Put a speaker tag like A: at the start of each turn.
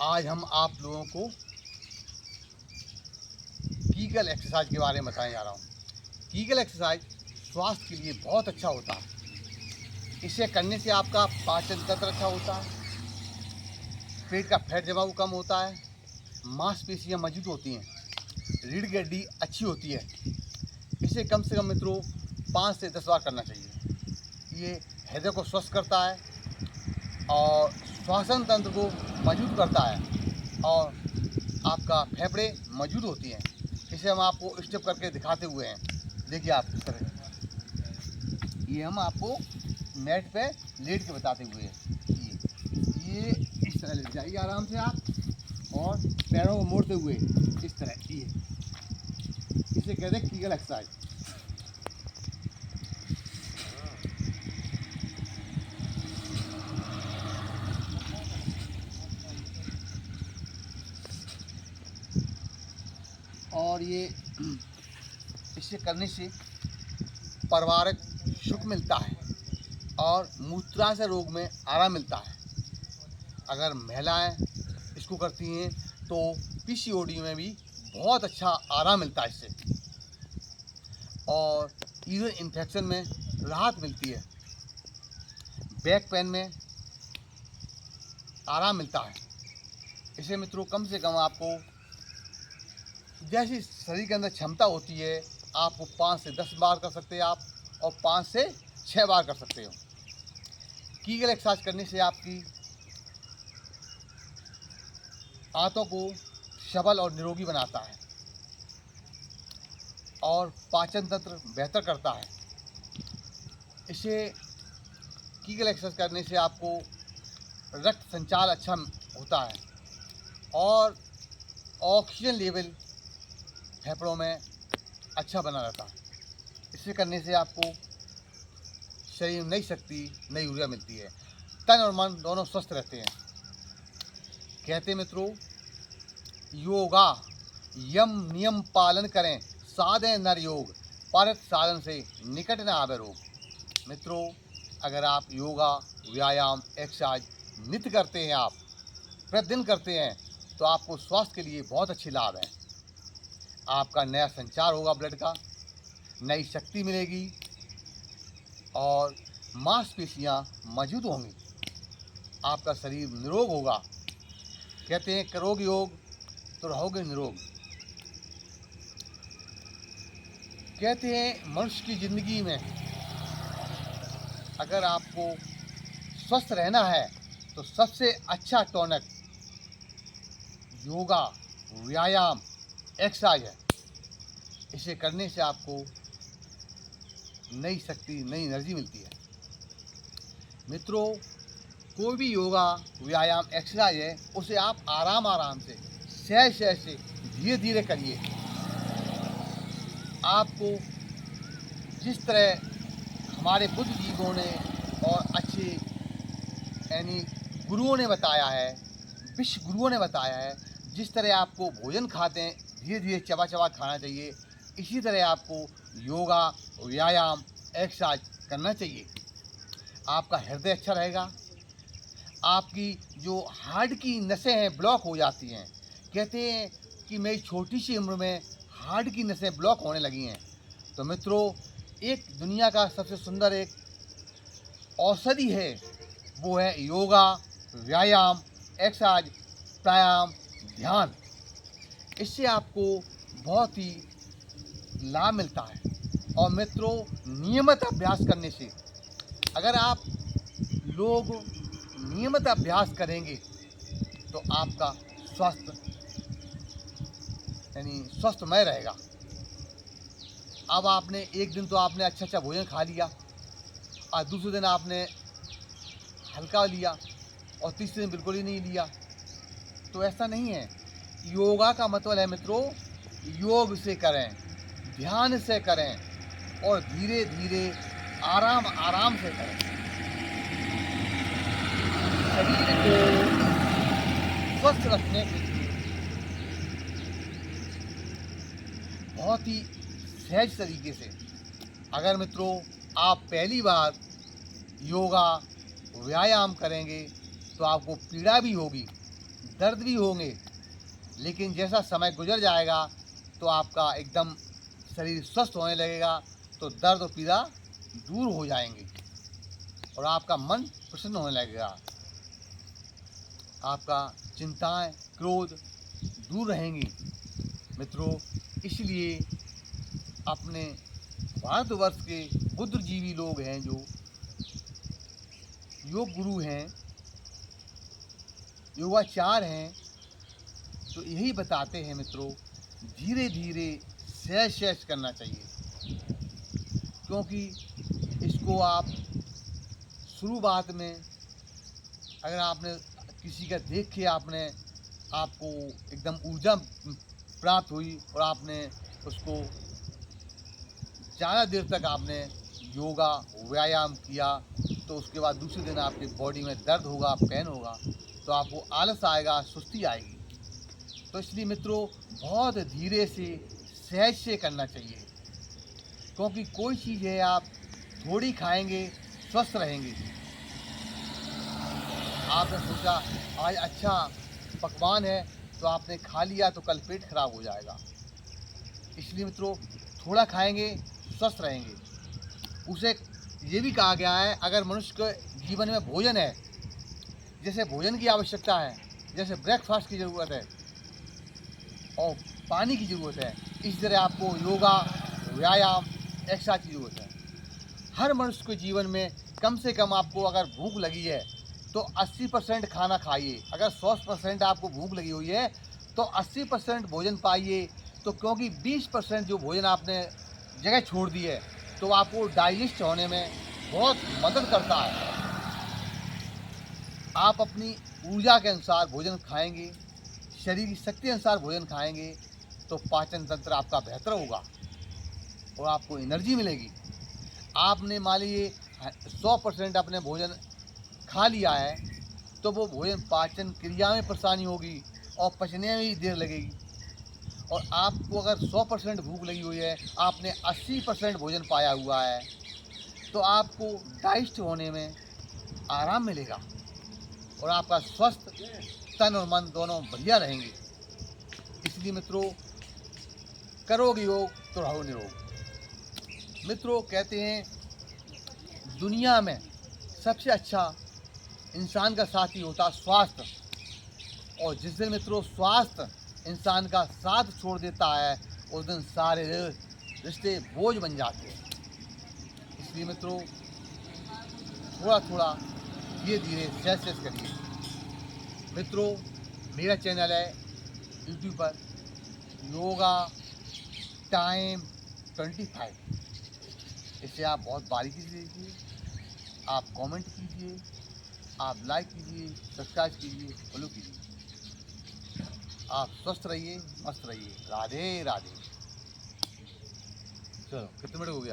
A: आज हम आप लोगों को कीगल एक्सरसाइज के बारे में बताने जा रहा हूँ। कीगल एक्सरसाइज स्वास्थ्य के लिए बहुत अच्छा होता है। इसे करने से आपका पाचन तंत्र अच्छा होता है, पेट का फैट जमाव कम होता है, मांसपेशियाँ मजबूत होती हैं, रीढ़ की हड्डी अच्छी होती है। इसे कम से कम मित्रों 5 से 10 बार करना चाहिए। ये हृदय को स्वस्थ करता है और श्वसन तंत्र को मजबूत करता है और आपका फेफड़े मौजूद होती हैं। इसे हम आपको स्टेप करके दिखाते हुए हैं। देखिए आप इस तरह, ये हम आपको नेट पे लेट के बताते हुए हैं। ये इस तरह लेट जाइए आराम से आप, और पैरों को मोड़ते हुए इस तरह। ये इसे कहते हैं कीगल एक्सरसाइज। और ये इसे करने से पारिवारिक सुख मिलता है और मूत्राशय रोग में आराम मिलता है। अगर महिलाएं इसको करती हैं तो पीसीओडी में भी बहुत अच्छा आराम मिलता है इससे, और यूरिन इन्फेक्शन में राहत मिलती है, बैक पेन में आराम मिलता है। इसे मित्रों कम से कम आपको जैसी शरीर के अंदर क्षमता होती है, आपको 5 से 10 बार कर सकते हैं आप, और 5 से 6 बार कर सकते हो। कीगल एक्सरसाइज करने से आपकी आंतों को सबल और निरोगी बनाता है और पाचन तंत्र बेहतर करता है। इसे कीगल एक्सरसाइज करने से आपको रक्त संचार अच्छा होता है और ऑक्सीजन लेवल फेफड़ों में अच्छा बना रहता है। इसे करने से आपको शरीर में नई शक्ति, नई ऊर्जा मिलती है। तन और मन दोनों स्वस्थ रहते हैं। कहते मित्रों, योगा यम नियम पालन करें, साधे नर योग, परत साधन से निकट न आवे रोग। मित्रों, अगर आप योगा, व्यायाम, एक्सरसाइज नित्य करते हैं, आप प्रतिदिन करते हैं, तो आपको स्वास्थ्य के लिए बहुत अच्छे लाभ हैं। आपका नया संचार होगा, ब्लड का नई शक्ति मिलेगी और मांसपेशियाँ मजबूत होंगी। आपका शरीर निरोग होगा। कहते हैं करोगे योग तो रहोगे निरोग। कहते हैं मनुष्य की ज़िंदगी में अगर आपको स्वस्थ रहना है तो सबसे अच्छा टॉनिक योगा, व्यायाम, एक्सरसाइज है। इसे करने से आपको नई शक्ति, नई एनर्जी मिलती है। मित्रों, कोई भी योगा, व्यायाम, एक्सरसाइज है, उसे आप आराम से, सहज सहज से, धीरे धीरे करिए। आपको जिस तरह हमारे बुद्ध जीवों ने और अच्छे यानी गुरुओं ने बताया है, विश्व गुरुओं ने बताया है, जिस तरह आपको भोजन खाते हैं धीरे धीरे चबा चबा खाना चाहिए, इसी तरह आपको योगा, व्यायाम, एक्सरसाइज करना चाहिए। आपका हृदय अच्छा रहेगा। आपकी जो हार्ट की नसें हैं ब्लॉक हो जाती हैं। कहते हैं कि मेरी छोटी सी उम्र में हार्ट की नसें ब्लॉक होने लगी हैं। तो मित्रों, एक दुनिया का सबसे सुंदर एक औषधि है, वो है योगा, व्यायाम, एक्सरसाइज, प्राणायाम, ध्यान। इससे आपको बहुत ही लाभ मिलता है। और मित्रों, नियमित अभ्यास करने से, अगर आप लोग नियमित अभ्यास करेंगे तो आपका स्वास्थ्य यानी स्वस्थमय रहेगा। अब आपने एक दिन तो आपने अच्छा भोजन खा लिया, और दूसरे दिन आपने हल्का लिया, और तीसरे दिन बिल्कुल ही नहीं लिया, तो ऐसा नहीं है। योगा का मतलब है मित्रों, योग से करें, ध्यान से करें, और धीरे धीरे आराम से करें। शरीर को स्वस्थ रखने के लिए बहुत ही सहज तरीके से, अगर मित्रों आप पहली बार योगा, व्यायाम करेंगे तो आपको पीड़ा भी होगी, दर्द भी होंगे, लेकिन जैसा समय गुजर जाएगा तो आपका एकदम शरीर स्वस्थ होने लगेगा, तो दर्द और पीड़ा दूर हो जाएंगे और आपका मन प्रसन्न होने लगेगा। आपका चिंताएं, क्रोध दूर रहेंगी। मित्रों, इसलिए अपने भारतवर्ष के बुद्धिजीवी लोग हैं, जो योग गुरु हैं, योगाचार हैं, तो यही बताते हैं मित्रों, धीरे धीरे सहज सहज करना चाहिए। क्योंकि इसको आप शुरुआत में अगर आपने किसी का देख के आपको एकदम ऊर्जा प्राप्त हुई और आपने उसको ज़्यादा देर तक आपने योगा व्यायाम किया, तो उसके बाद दूसरे दिन आपकी बॉडी में दर्द होगा, पेन होगा, तो आपको आलस आएगा, सुस्ती आएगी। तो इसलिए मित्रों, बहुत धीरे से सहज से करना चाहिए। क्योंकि कोई चीज़ है, आप थोड़ी खाएंगे स्वस्थ रहेंगे। आपने सोचा आज अच्छा पकवान है तो आपने खा लिया, तो कल पेट खराब हो जाएगा। इसलिए मित्रों, थोड़ा खाएंगे स्वस्थ रहेंगे। उसे ये भी कहा गया है, अगर मनुष्य के जीवन में भोजन है, जैसे भोजन की आवश्यकता है, जैसे ब्रेकफास्ट की ज़रूरत है और पानी की ज़रूरत है, इस तरह आपको योगा व्यायाम एक्स्ट्रा की ज़रूरत है। हर मनुष्य के जीवन में कम से कम आपको अगर भूख लगी है तो 80% खाना खाइए। अगर 100% आपको भूख लगी हुई है तो 80% भोजन पाइए। तो क्योंकि 20% जो भोजन आपने जगह छोड़ दी है, तो आपको डाइजेस्ट होने में बहुत मदद करता है। आप अपनी ऊर्जा के अनुसार भोजन खाएंगे, शरीर की शक्ति अनुसार भोजन खाएंगे, तो पाचन तंत्र आपका बेहतर होगा और आपको एनर्जी मिलेगी। आपने मान लीजिए 100% अपने भोजन खा लिया है, तो वो भोजन पाचन क्रिया में परेशानी होगी और पचने में भी देर लगेगी। और आपको अगर 100% भूख लगी हुई है, आपने 80% भोजन पाया हुआ है, तो आपको डाइजेस्ट होने में आराम मिलेगा और आपका स्वस्थ तन और मन दोनों बढ़िया रहेंगे। इसलिए मित्रों, करोगे योग तो रहो निरोग। मित्रों, कहते हैं दुनिया में सबसे अच्छा इंसान का साथी होता स्वास्थ्य, और जिस दिन मित्रों स्वास्थ्य इंसान का साथ छोड़ देता है, उस दिन सारे रिश्ते बोझ बन जाते हैं। इसलिए मित्रों, थोड़ा थोड़ा धीरे धीरे सहज करिए। मित्रों, मेरा चैनल है यूट्यूब पर योगा टाइम 25। इसे आप बहुत बारीकी से देखिए, आप कमेंट कीजिए, आप लाइक कीजिए, सब्सक्राइब कीजिए, फॉलो कीजिए। आप स्वस्थ रहिए, मस्त रहिए। राधे राधे। चलो, कितने मिनट हो गया?